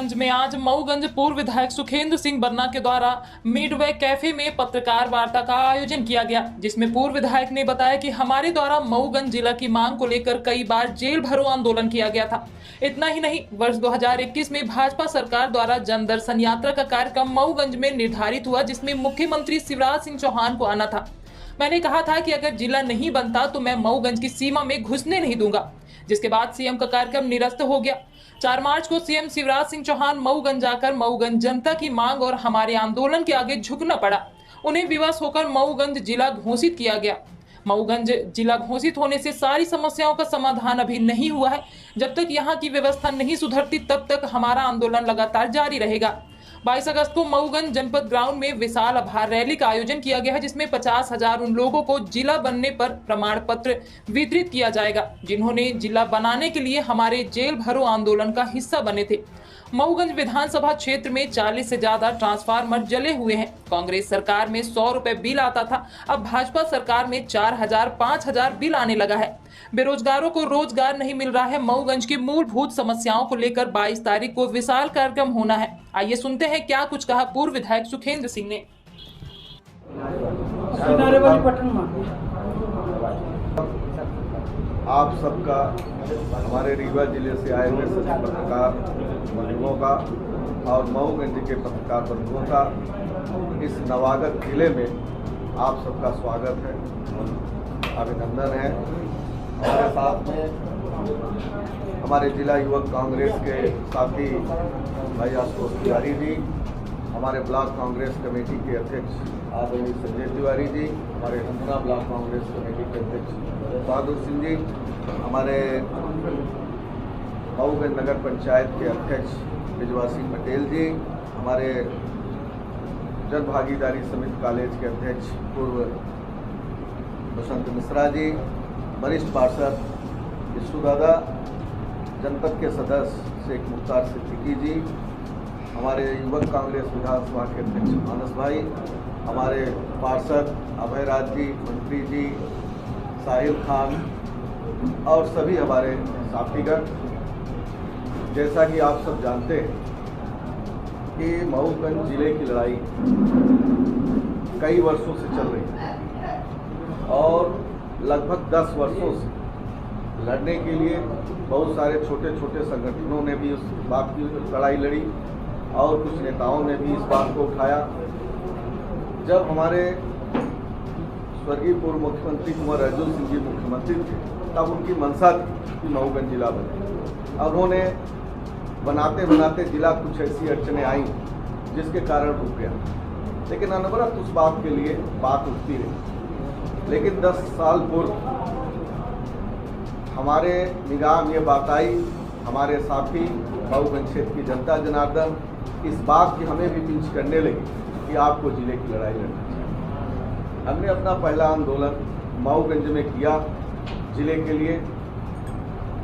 मऊगंज में आज मऊगंज पूर्व विधायक सुखेंद्र सिंह बन्ना के द्वारा मिडवे कैफे में पत्रकार वार्ता का आयोजन किया गया, जिसमें पूर्व विधायक ने बताया कि हमारे द्वारा मऊगंज जिला की मांग को लेकर कई बार जेल भरो आंदोलन किया गया था। इतना ही नहीं, वर्ष 2021 में भाजपा सरकार द्वारा जन दर्शन यात्रा का कार्यक्रम मऊगंज में निर्धारित हुआ, जिसमें मुख्यमंत्री शिवराज सिंह चौहान को आना था। मैंने कहा था कि अगर जिला नहीं बनता तो मैं मऊगंज की सीमा में घुसने नहीं दूंगा, जिसके बाद सीएम का कार्यक्रम निरस्त हो गया। 4 मार्च को सीएम शिवराज सिंह चौहान मऊगंज जाकर मऊगंज जनता की मांग और हमारे आंदोलन के आगे झुकना पड़ा। उन्हें विवश होकर मऊगंज जिला घोषित किया गया। मऊगंज जिला घोषित होने से सारी समस्याओं का समाधान अभी नहीं हुआ है। जब तक यहाँ की व्यवस्था नहीं सुधरती तब तक हमारा आंदोलन लगातार जारी रहेगा। 22 अगस्त को मऊगंज जनपद ग्राउंड में विशाल आभार रैली का आयोजन किया गया है, जिसमें 50,000 उन लोगों को जिला बनने पर प्रमाण पत्र वितरित किया जाएगा, जिन्होंने जिला बनाने के लिए हमारे जेल भरो आंदोलन का हिस्सा बने थे। मऊगंज विधानसभा क्षेत्र में 40 से ज्यादा ट्रांसफार्मर जले हुए हैं। कांग्रेस सरकार में 100 रुपए बिल आता था, अब भाजपा सरकार में 4,000, 5,000 बिल आने लगा है। बेरोजगारों को रोजगार नहीं मिल रहा है। मऊगंज की मूलभूत समस्याओं को लेकर 22 तारीख को विशाल कार्यक्रम होना है। आइए सुनते हैं क्या कुछ कहा पूर्व विधायक सुखेंद्र सिंह ने। आप सबका, हमारे रीवा जिले से आए हुए सभी पत्रकार बंधुओं का और मऊगंज के पत्रकार बंधुओं का इस नवागत जिले में आप सबका स्वागत है, अभिनंदन है। हमारे साथ में हमारे जिला युवक कांग्रेस के साथी भाई आशुतोष तिवारी जी, हमारे ब्लॉक कांग्रेस कमेटी के अध्यक्ष आदरणीय संजय तिवारी जी, हमारे हंसना ब्लॉक कांग्रेस कमेटी के अध्यक्ष बहादुर सिंह जी, हमारे मऊगंज नगर पंचायत के अध्यक्ष बिजवा सिंह पटेल जी, हमारे जन भागीदारी समिति कॉलेज के अध्यक्ष पूर्व बसंत मिश्रा जी, वरिष्ठ पार्षद विष्णु दादा, जनपद के सदस्य शेख मुख्तार सिद्दीकी जी, हमारे युवक कांग्रेस विधानसभा के अध्यक्ष मानस भाई, हमारे पार्षद अभय राज जी, मंत्री जी, साहिल खान और सभी हमारे साथीगण। जैसा कि आप सब जानते हैं कि मऊगंज जिले की लड़ाई कई वर्षों से चल रही है और लगभग 10 वर्षों से लड़ने के लिए बहुत सारे छोटे छोटे संगठनों ने भी उस बात की लड़ाई लड़ी और कुछ नेताओं ने भी इस बात को उठाया। जब हमारे स्वर्गीय पूर्व मुख्यमंत्री कुंवर अर्जुन सिंह जी मुख्यमंत्री थे, तब उनकी मंशा थी कि मऊगंज जिला बने। अब उन्होंने बनाते बनाते जिला कुछ ऐसी अड़चनें आई जिसके कारण रुक गया, लेकिन अनवरत उस बात के लिए बात उठती रही। लेकिन 10 साल पूर्व हमारे निगाह में ये बात आई, हमारे साथी मऊगंज क्षेत्र की जनता जनार्दन इस बात की हमें भी पिंच करने लगी कि आपको जिले की लड़ाई लड़नी चाहिए। हमने अपना पहला आंदोलन मऊगंज में किया जिले के लिए।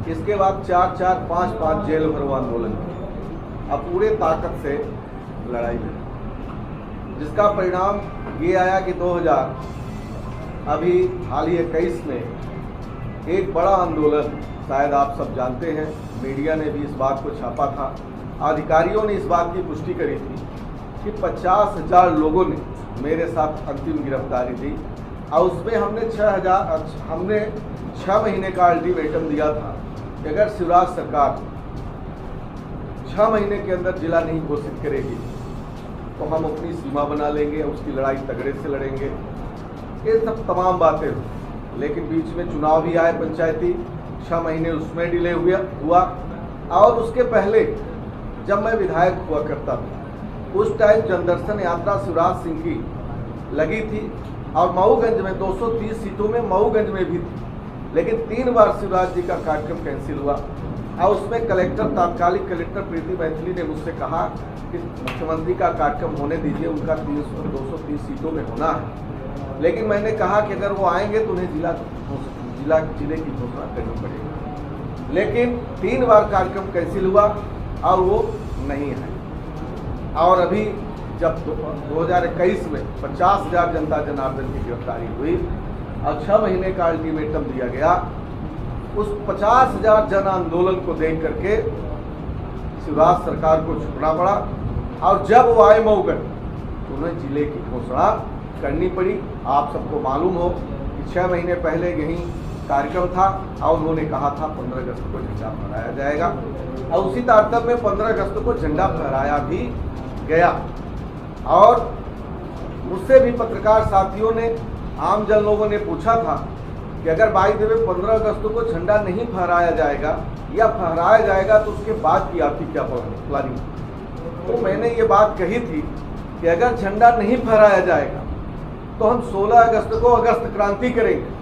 इसके बाद 4-4, 5-5 जेल भरो आंदोलन किया। अब पूरे ताकत से लड़ाई लड़ी, जिसका परिणाम ये आया कि 2000 अभी हाल ही 21 में एक बड़ा आंदोलन, शायद आप सब जानते हैं, मीडिया ने भी इस बात को छापा था, अधिकारियों ने इस बात की पुष्टि करी थी कि 50,000 लोगों ने मेरे साथ अंतिम गिरफ्तारी दी और उसमें हमने 6 महीने का अल्टीमेटम दिया था कि अगर शिवराज सरकार 6 महीने के अंदर जिला नहीं घोषित करेगी तो हम अपनी सीमा बना लेंगे, उसकी लड़ाई तगड़े से लड़ेंगे। ये सब तमाम बातें हुई, लेकिन बीच में चुनाव भी आए पंचायती, 6 महीने उसमें डिले हुआ। और उसके पहले जब मैं विधायक हुआ करता था, उस टाइम जनदर्शन यात्रा शिवराज सिंह की लगी थी और मऊगंज में 230 सीटों में मऊगंज में भी थी, लेकिन 3 बार शिवराज जी का कार्यक्रम कैंसिल हुआ और उसमें तात्कालिक कलेक्टर प्रीति मैथिली ने मुझसे कहा कि मुख्यमंत्री का कार्यक्रम होने दीजिए, उनका 230 सीटों में होना है। लेकिन मैंने कहा कि अगर वो आएंगे तो उन्हें जिले की घोषणा करनी पड़ेगी। लेकिन 3 बार कार्यक्रम कैंसिल हुआ और वो नहीं है। और अभी जब 2021 में 50,000 जनता जनार्दन की गिरफ्तारी हुई और 6 महीने का अल्टीमेटम दिया गया, उस 50,000 जन आंदोलन को देख करके शिवराज सरकार को झुकना पड़ा और जब वो आए मऊगंज तो उन्हें जिले की घोषणा करनी पड़ी। आप सबको मालूम हो कि 6 महीने पहले यही कार्यक्रम था और उन्होंने कहा था 15 अगस्त को झंडा फहराया जाएगा और उसी तारतम्य में 15 अगस्त को झंडा फहराया भी गया। और मुझसे भी पत्रकार साथियों ने, आम जन लोगों ने पूछा था कि अगर बाई द वे 15 अगस्त को झंडा नहीं फहराया जाएगा या फहराया जाएगा तो उसके बाद की आपकी क्या प्लानिंग। तो मैंने ये बात कही थी कि अगर झंडा नहीं फहराया जाएगा तो हम 16 अगस्त को अगस्त क्रांति करेंगे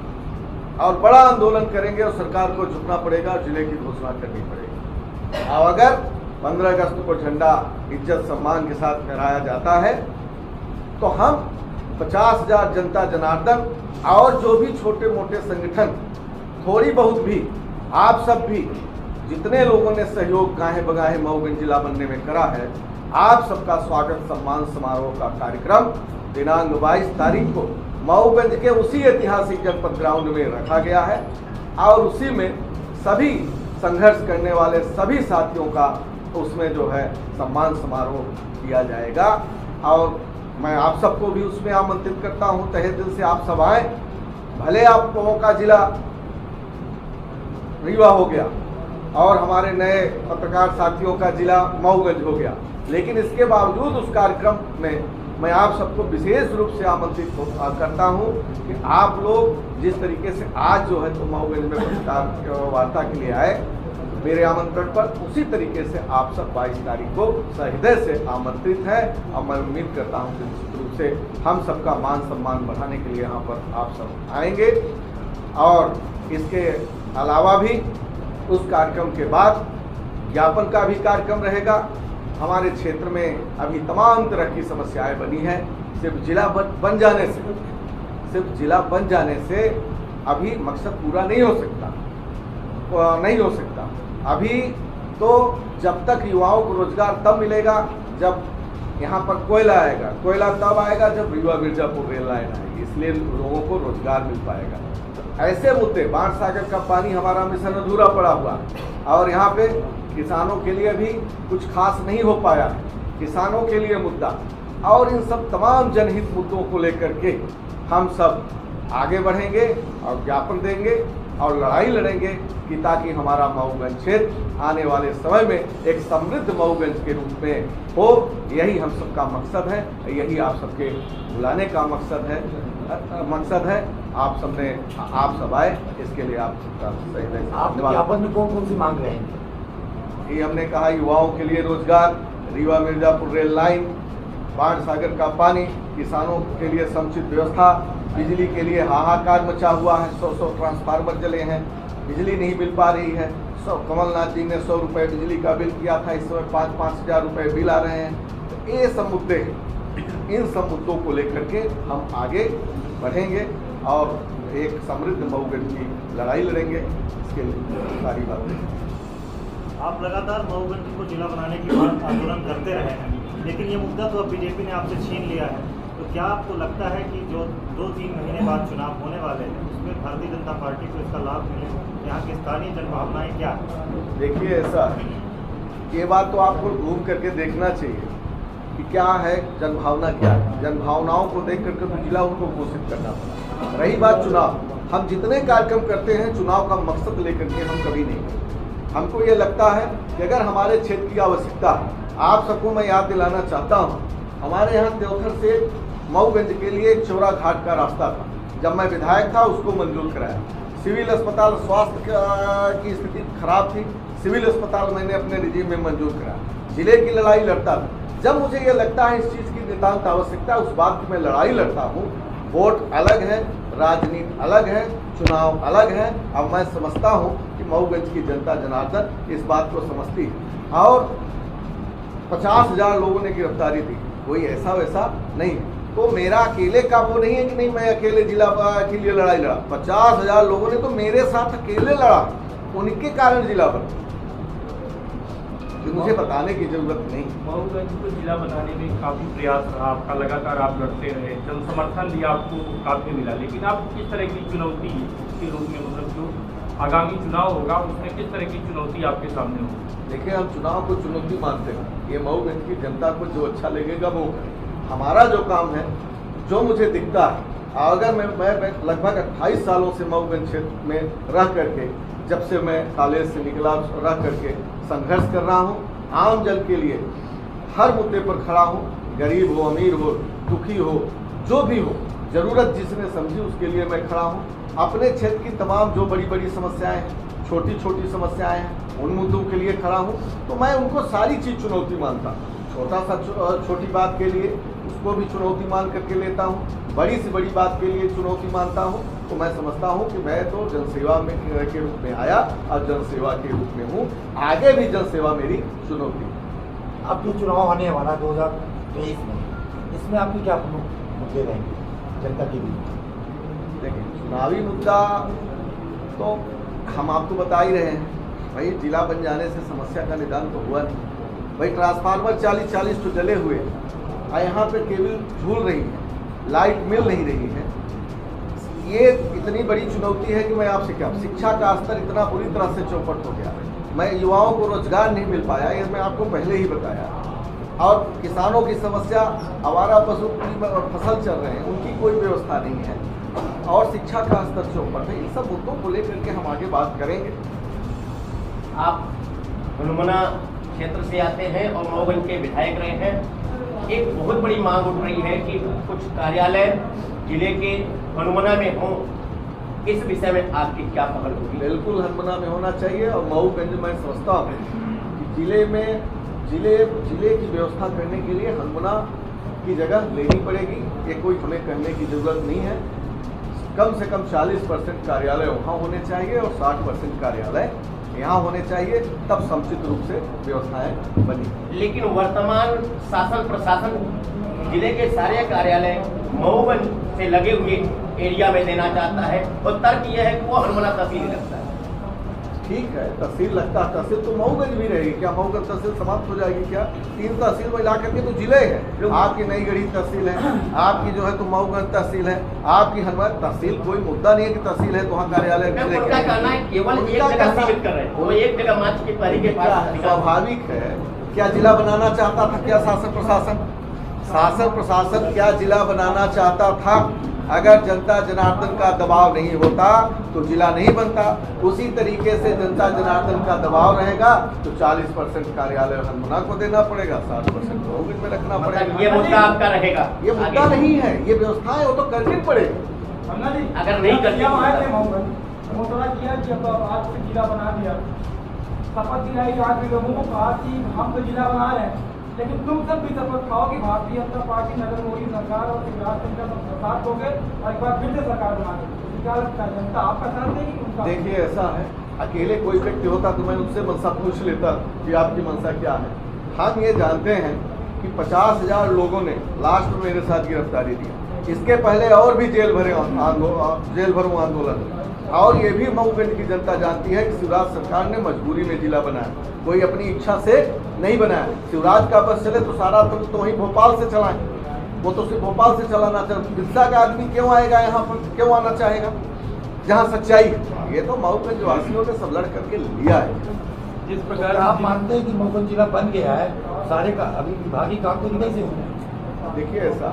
और बड़ा आंदोलन करेंगे और सरकार को झुकना पड़ेगा और जिले की घोषणा करनी पड़ेगी। और अगर 15 अगस्त को झंडा इज्जत सम्मान के साथ फहराया जाता है तो हम 50,000 जनता जनार्दन और जो भी छोटे मोटे संगठन, थोड़ी बहुत भी, आप सब भी जितने लोगों ने सहयोग गाहे बगाहे मऊगंज जिला बनने में करा है, आप सबका स्वागत सम्मान समारोह का कार्यक्रम दिनांक 22 तारीख को मऊगंज के उसी ऐतिहासिक जनपद ग्राउंड में रखा गया है और उसी में सभी संघर्ष करने वाले सभी साथियों का उसमें जो है सम्मान समारोह किया जाएगा। और मैं आप सबको भी उसमें आमंत्रित करता हूं, तहे दिल से आप सब आए। भले आप लोगों का जिला रीवा हो गया और हमारे नए पत्रकार साथियों का जिला मऊगंज हो गया, लेकिन इसके बावजूद उस कार्यक्रम में मैं आप सबको विशेष रूप से आमंत्रित करता हूं कि आप लोग जिस तरीके से आज जो है तो मऊगंज में पत्रकार वार्ता के लिए आए मेरे आमंत्रण पर, उसी तरीके से आप सब 22 तारीख को सहृदय से आमंत्रित हैं और मैं उम्मीद करता हूं कि निश्चित रूप से हम सबका मान सम्मान बढ़ाने के लिए यहाँ पर आप सब आएंगे। और इसके अलावा भी उस कार्यक्रम के बाद ज्ञापन का भी कार्यक्रम रहेगा। हमारे क्षेत्र में अभी तमाम तरह की समस्याएं बनी हैं। सिर्फ जिला बन जाने से अभी मकसद पूरा नहीं हो सकता। अभी तो जब तक युवाओं को रोजगार तब मिलेगा जब यहाँ पर कोयला आएगा, कोयला तब आएगा जब रीवा मिर्जापुर रेल लाइन आएगी, इसलिए लोगों को रोजगार मिल पाएगा। तो ऐसे मुद्दे, बाढ़ सागर का पानी हमारा मिशन अधूरा पड़ा हुआ और यहाँ पे किसानों के लिए भी कुछ खास नहीं हो पाया, किसानों के लिए मुद्दा और इन सब तमाम जनहित मुद्दों को लेकर के हम सब आगे बढ़ेंगे और ज्ञापन देंगे और लड़ाई लड़ेंगे कि ताकि हमारा मऊगंज क्षेत्र आने वाले समय में एक समृद्ध मऊगंज के रूप में हो। यही हम सबका मकसद है, यही आप सबके बुलाने का मकसद है। आप सब आए, इसके लिए आप सबका सही ज्ञापन में कौन सी मांग रहे हैं? ये हमने कहा युवाओं के लिए रोजगार, रीवा मिर्जापुर रेल लाइन, बाढ़ सागर का पानी, किसानों के लिए समुचित व्यवस्था, बिजली के लिए हाहाकार मचा हुआ है। 100 ट्रांसफार्मर जले हैं, बिजली नहीं मिल पा रही है। कमलनाथ जी ने 100 रुपये बिजली का बिल किया था, इस समय 5-5 हज़ार रुपये बिल आ रहे हैं। तो ये सब मुद्दे हैं, इन सब मुद्दों को लेकर के हम आगे बढ़ेंगे और एक समृद्ध मऊगंज की लड़ाई लड़ेंगे। इसके लिए सारी बातें आप लगातार मऊगंज को जिला बनाने की बात आंदोलन करते रहे हैं, लेकिन ये मुद्दा तो अब बीजेपी ने आपसे छीन लिया है। तो क्या आपको लगता है कि जो 2-3 महीने बाद चुनाव होने वाले हैं उसमें भारतीय जनता पार्टी को इसका लाभ मिले? यहाँ की स्थानीय जनभावनाएं क्या है? देखिए, ऐसा ये बात तो आपको घूम करके देखना चाहिए कि क्या है जनभावना, क्या है। जनभावनाओं को देख करके तो जिला उनको घोषित करना पड़ा। रही बात चुनाव, हम जितने कार्यक्रम करते हैं चुनाव का मकसद लेकर के हम कभी नहीं करते। हमको ये लगता है कि अगर हमारे क्षेत्र की आवश्यकता है, आप सबको मैं याद दिलाना चाहता हूँ, हमारे यहाँ त्योथर से मऊगंज के लिए एक चौरा घाट का रास्ता था। जब मैं विधायक था उसको मंजूर कराया। सिविल अस्पताल, स्वास्थ्य की स्थिति खराब थी, सिविल अस्पताल मैंने अपने रिजीम में मंजूर कराया। जिले की लड़ाई लड़ता था। जब मुझे ये लगता है इस चीज़ की नितांत आवश्यकता, उस बात की मैं लड़ाई लड़ता हूँ। वोट अलग है, राजनीति अलग है, चुनाव अलग है। अब मैं समझता हूँ कि मऊगंज की जनता जनार्दन इस बात को समझती है और 50,000 लोगों ने गिरफ्तारी दी, कोई ऐसा वैसा नहीं। तो मेरा अकेले का वो नहीं है कि नहीं मैं अकेले जिला के लिए लड़ाई लड़ा। 50,000 लोगों ने तो मेरे साथ अकेले लड़ा, उनके कारण जिला बना। तो मुझे बताने की जरूरत नहीं। मऊगंज को जिला बनाने में काफ़ी प्रयास रहा आपका, लगातार आप लड़ते रहे, जन समर्थन भी आपको काफ़ी मिला, लेकिन आप किस तरह की चुनौती के रूप में, मतलब जो आगामी चुनाव होगा उसमें किस तरह की चुनौती आपके सामने होगी? देखिए, हम चुनाव को चुनौती मानते हैं। ये मऊगंज की जनता को जो अच्छा लगेगा वो हमारा जो काम है, जो मुझे दिखता है, अगर मैं लगभग 28 सालों से मऊगंज क्षेत्र में रह करके, जब से मैं कॉलेज से निकला रह करके संघर्ष कर रहा हूँ, आम जन के लिए हर मुद्दे पर खड़ा हूँ। गरीब हो, अमीर हो, दुखी हो, जो भी हो, ज़रूरत जिसने समझी उसके लिए मैं खड़ा हूँ। अपने क्षेत्र की तमाम जो बड़ी बड़ी समस्याएं हैं, छोटी छोटी समस्याएं हैं, उन मुद्दों के लिए खड़ा हूँ। तो मैं उनको सारी चीज़ चुनौती मानता हूँ। छोटा सा छोटी बात के लिए उसको भी चुनौती मान करके लेता हूँ, बड़ी से बड़ी बात के लिए चुनौती मानता हूँ। तो मैं समझता हूँ कि मैं तो जनसेवा में के रूप में आया और जनसेवा के रूप में हूँ, आगे भी जनसेवा मेरी चुनौती। अब जो चुनाव आने वाला 2023 में, इसमें आपके क्या प्रमुख मुद्दे रहेंगे जनता के बीच? देखिए, चुनावी मुद्दा तो हम आपको बता ही रहे हैं भाई, जिला बन जाने से समस्या का निदान तो हुआ नहीं। भाई ट्रांसफार्मर 40-40 तो जले हुए हैं और यहाँ पे केबल झूल रही है, लाइट मिल नहीं रही है। ये इतनी बड़ी चुनौती है कि मैं आपसे क्या, शिक्षा का स्तर इतना बुरी तरह से चौपट हो गया, मैं युवाओं को रोजगार नहीं मिल पाया, ये मैं आपको पहले ही बताया। और किसानों की समस्या, आवारा पशु फसल चल रहे हैं, उनकी कोई व्यवस्था नहीं है, और शिक्षा का स्तर चौपट है। इन सब मुद्दों को लेकर के हम आगे बात करेंगे। आप हनुमना क्षेत्र से आते हैं और मऊगंज के विधायक रहे हैं। एक बहुत बड़ी मांग उठ रही है कि कुछ कार्यालय जिले के हनुमना में हों। इस विषय में आपकी क्या पहल होगी? बिल्कुल हनुमना में होना चाहिए, और मऊगंज मैं समझता हूँ कि जिले की व्यवस्था करने के लिए हनुमना की जगह लेनी पड़ेगी। ये कोई हमें कहने की ज़रूरत नहीं है। कम से कम 40% कार्यालय वहाँ होने चाहिए और 60% कार्यालय यहाँ होने चाहिए, तब समुचित रूप से व्यवस्थाएं बनी। लेकिन वर्तमान शासन प्रशासन जिले के सारे कार्यालय मऊगंज से लगे हुए एरिया में देना चाहता है, और तर्क यह है कि वो हनुमना तहसील लगता है। ठीक है, तहसील लगता है, तहसील तो मऊगंज भी रहेगी। क्या मऊगंज तहसील समाप्त हो जाएगी क्या? 3 तहसील में ला करके तो जिले हैं। आपकी नई गढ़ी तहसील है, आपकी जो है तो मऊगंज तहसील है, आपकी हनुमान तहसील। कोई मुद्दा नहीं है कि तहसील है तो वहाँ कार्यालय उनका कहना है केवल एक जगह सीमित कर रहे हैं, वो एक जगह मार्च की पारी के पास। स्वाभाविक है। क्या जिला बनाना चाहता था क्या शासन प्रशासन क्या जिला बनाना चाहता था? अगर जनता जनार्दन का दबाव नहीं होता तो जिला नहीं बनता। उसी तरीके से जनता जनार्दन का दबाव रहेगा तो 40% कार्यालय हनुमना को देना पड़ेगा, 60% मऊगंज में रखना पड़ेगा। ये मुद्दा आपका रहेगा? ये मुद्दा नहीं है, ये व्यवस्थाएं वो तो करनी पड़ेगी। अगर नहीं करती किया कि अब आज से जिला बना दिया, शपथ दिलाई आज भी लोगों को कहा कि हम तो जिला बना रहे हैं, लेकिन तुम सब भी शपथ खाओ कि भारतीय जनता पार्टी नरेंद्र मोदी सरकार और शिवराज सिंह का साथ दोगे और एक बार फिर से सरकार बना देगी। क्या लगता है, जनता आपका साथ देगी उनका? देखिए, ऐसा है, अकेले कोई व्यक्ति होता तो मैं उनसे मनसा पूछ लेता कि आपकी मनसा क्या है। हम ये जानते हैं कि 50,000 लोगों ने लास्ट में मेरे साथ गिरफ्तारी दी। इसके पहले और भी जेल भरो आंदोलन, और ये भी मऊगंज की जनता जानती है कि शिवराज सरकार ने मजबूरी में जिला बनाया, कोई अपनी इच्छा से नहीं बनाया। शिवराज का बस चले तो सारा तो वहीं भोपाल से चलाएं, वो तो सिर्फ भोपाल से चलाना चाहते। बिरसा का आदमी क्यों आएगा यहाँ पर, क्यों आना चाहेगा जहाँ सच्चाई है? ये तो मऊगंज वासियों ने सब लड़ करके लिया है। जिस प्रकार आप मानते हैं कि मऊगंज जिला बन गया है, सारे का अभी विभागीय काम तो नहीं से होंगे। देखिए, ऐसा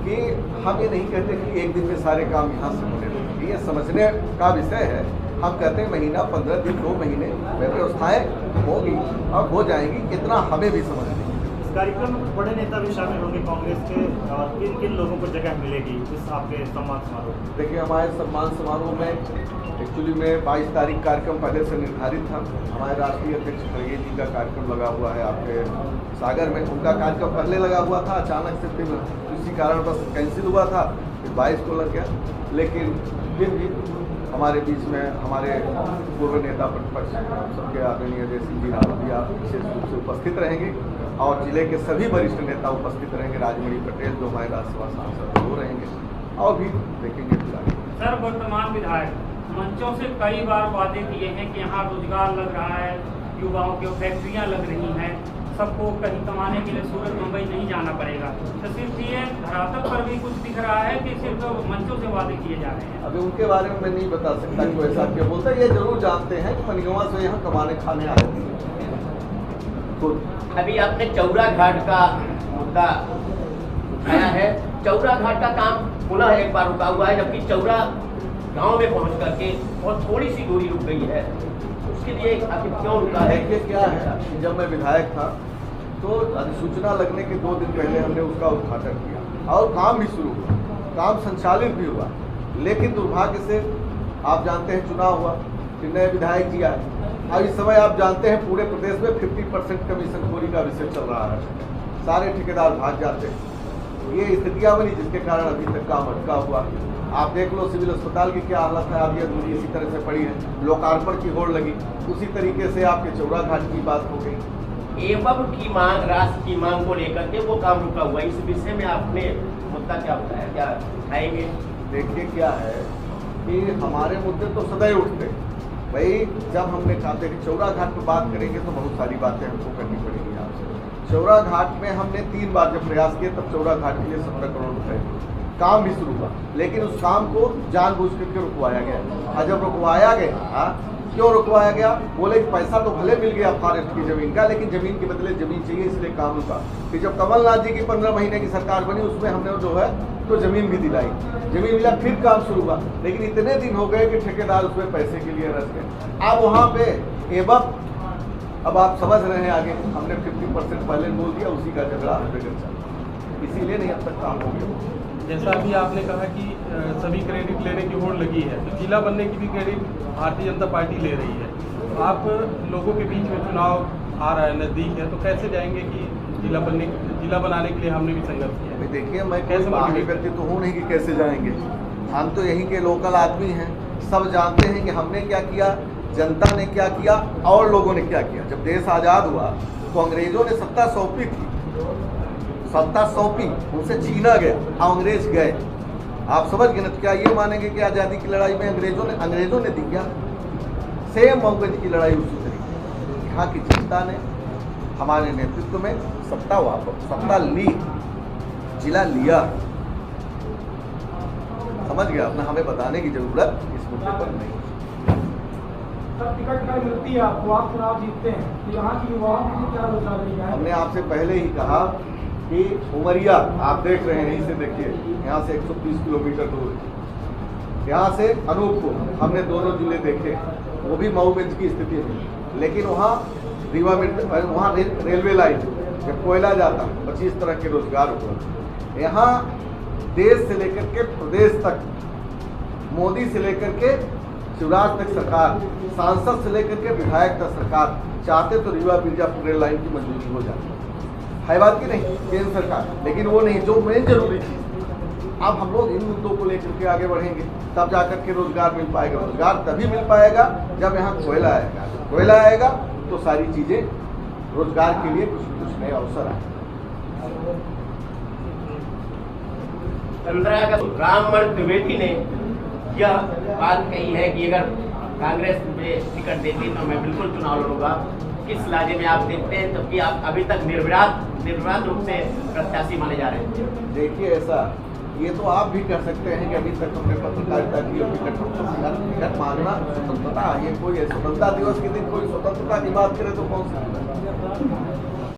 कि हम ये नहीं कहते कि एक दिन में सारे काम यहाँ से होने लगेंगे, ये समझने का विषय है। हम कहते हैं महीना, 15 दिन, 2 महीने में व्यवस्थाएं होगी और हो जाएंगी, इतना हमें भी समझ नहीं। इस कार्यक्रम में बड़े नेता भी शामिल होंगे कांग्रेस के, और किन किन लोगों को जगह मिलेगी इस आपके सम्मान समारोह? देखिए, हमारे सम्मान समारोह में एक्चुअली में 22 तारीख कार्यक्रम पहले से निर्धारित था। हमारे राष्ट्रीय अध्यक्ष खड़गे जी का कार्यक्रम लगा हुआ है आपके सागर में, उनका कार्यक्रम पहले लगा हुआ था, अचानक से फिर किसी कारण बस कैंसिल हुआ था, फिर 22 को लग गया। लेकिन फिर भी हमारे बीच में हमारे पूर्व नेता प्रतिपक्ष सबके आदरणीय अजय सिंह जी रावत भी आप विशेष रूप से उपस्थित रहेंगे, और जिले के सभी वरिष्ठ नेता उपस्थित रहेंगे। राजमणि पटेल जो हमारे राज्यसभा सांसद वो रहेंगे, और भी देखेंगे। सर, वर्तमान विधायक मंचों से कई बार वादे किए हैं कि यहाँ रोजगार लग रहा है, युवाओं की फैक्ट्रियाँ लग रही हैं, सबको कहीं कमाने के लिए सूरत मुंबई नहीं जाना पड़ेगा। तो सिर्फ ये धरातल पर भी कुछ दिख रहा है कि सिर्फ मंचों से वादे किए जा रहे हैं। अभी उनके बारे में मैं नहीं बता सकता कि वैसा क्यों बोलता है। ये जरूर जानते हैं कि मनिगवा से यहाँ कमाने खाने आए थे। तो अभी आपने चौरा घाट का मुद्दा उठाया है। चौरा घाट का काम पुनः एक बार रुका हुआ है, जबकि चौरा गांव में पहुंच करके और थोड़ी सी दूरी रुक गई है। उसके लिए आखिर क्यों रुका है? देखिए क्या है कि जब मैं विधायक था तो अधिसूचना लगने के 2 दिन पहले हमने उसका उद्घाटन किया और काम भी शुरू हुआ, काम संचालित भी हुआ। लेकिन दुर्भाग्य से आप जानते हैं चुनाव हुआ, फिर नए विधायक जी आए। अब इस समय आप जानते हैं पूरे प्रदेश में 50% कमीशनखोरी का विषय चल रहा है, सारे ठेकेदार भाग जाते हैं। ये स्थितियाँ बनी जिसके कारण अभी तक काम अटका हुआ। आप देख लो सिविल अस्पताल की क्या हालत है, अब ये दूरी इसी तरह से पड़ी है, लोकार्पण की होड़ लगी। उसी तरीके से आपके चौरा घाट की बात हो गई। एवं की मांग, राशि की मांग को लेकर के वो काम रुका हुआ है। इस विषय में आपने मुद्दा क्या बताया, क्या उठाएंगे? देखिए क्या है कि हमारे मुद्दे तो सदैव उठते भाई। जब हमने कहा था कि चौरा घाट पर बात करेंगे तो बहुत सारी बातें हमको करनी पड़ेंगी आपसे। चौरा घाट में हमने 3 बार जब प्रयास किए तब चौरा घाट के लिए 17 करोड़ रुपए काम भी शुरू हुआ, लेकिन उस काम को जानबूझ करके रुकवाया गया। और जब रुकवाया गया, क्यों रुकवाया गया? बोले कि पैसा तो भले मिल गया फॉरेस्ट की जमीन का, लेकिन जमीन के बदले जमीन चाहिए, इसलिए काम रुका। फिर जब कमलनाथ जी की 15 महीने की सरकार बनी, उसमें हमने जो है तो जमीन भी दिलाई, जमीन मिला, फिर काम शुरू हुआ। लेकिन इतने दिन हो गए कि ठेकेदार उसमें पैसे के लिए रस गए। अब वहाँ पे एवं अब आप समझ रहे हैं आगे, हमने 50% पहले बोल दिया, उसी का झगड़ा हम पे चल, इसीलिए नहीं अब तक काम हो गया। जैसा अभी आपने कहा कि सभी क्रेडिट लेने की होड़ लगी है, तो जिला बनने की भी क्रेडिट भारतीय जनता पार्टी ले रही है। तो आप लोगों के बीच में चुनाव आ रहा है, नज़दीक है, तो कैसे जाएंगे कि जिला बनाने के लिए हमने भी संघर्ष किया? भाई देखिए, मैं कैसे बाहरी व्यक्ति तो हूँ नहीं कि कैसे जाएंगे। हम तो यहीं के लोकल आदमी हैं, सब जानते हैं कि हमने क्या किया, जनता ने क्या किया और लोगों ने क्या किया। जब देश आज़ाद हुआ तो अंग्रेजों ने सत्ता सौंपी थी, सत्ता सौंपी, उनसे छीना गया, अंग्रेज गए। आप समझ गए ना? क्या ये मानेंगे कि आज़ादी की लड़ाई में अंग्रेजों ने दी क्या? सेम मऊगंज की लड़ाई उसी तरीके। यहाँ की जनता ने हमारे नेतृत्व में सत्ता ली, जिला लिया। समझ गया अपना, हमें बताने की जरूरत इस मुद्दे पर नहीं। सर टिकट कर मिलती है आपको, आप चुनाव जीतते हैं, तो यहाँ की युवाओं की क्या रोजगार रही है? हमने आपसे पहले ही कहा कि उमरिया आप देख रहे हैं, यहीं से देखिए, यहाँ से 130 किलोमीटर दूर है। यहाँ से अनूपपुर हमने दोनों जिले देखे, वो भी मऊगंज की स्थिति में, लेकिन वहाँ वहाँ रेलवे लाइन जब कोयला जाता, 25 तरह के रोजगार उपलब्ध। यहाँ देश से लेकर के प्रदेश तक, मोदी से लेकर के शिवराज तक सरकार, सांसद से लेकर के विधायक तक सरकार चाहते तो रीवा मिर्जापुर रेल लाइन की मंजूरी हो जाती है बात की नहीं, केंद्र सरकार, लेकिन वो नहीं, जो मेन जरूरी चीज। अब हम लोग इन मुद्दों को लेकर के आगे बढ़ेंगे, तब जाकर के रोजगार मिल पाएगा। रोजगार तभी मिल पाएगा जब यहाँ कोयला आएगा। जब कोयला आएगा तो सारी चीजें रोजगार के लिए कुछ नए अवसर आए। 15 अगस्त राममण त्रिवेदी ने यह बात कही है कि अगर कांग्रेस में टिकट देती तो मैं बिल्कुल चुनाव लड़ूंगा। किस लाजे में आप देखते हैं, जबकि आप अभी तक निर्विवाद रूप से प्रत्याशी माने जा रहे हैं? देखिए ऐसा, ये तो आप भी कह सकते हैं कि अभी तक हमने पत्रकारिता की, टिकट मांगना स्वतंत्रता, ये कोई स्वतंत्रता दिवस के दिन कोई स्वतंत्रता की बात करे तो कौन सी?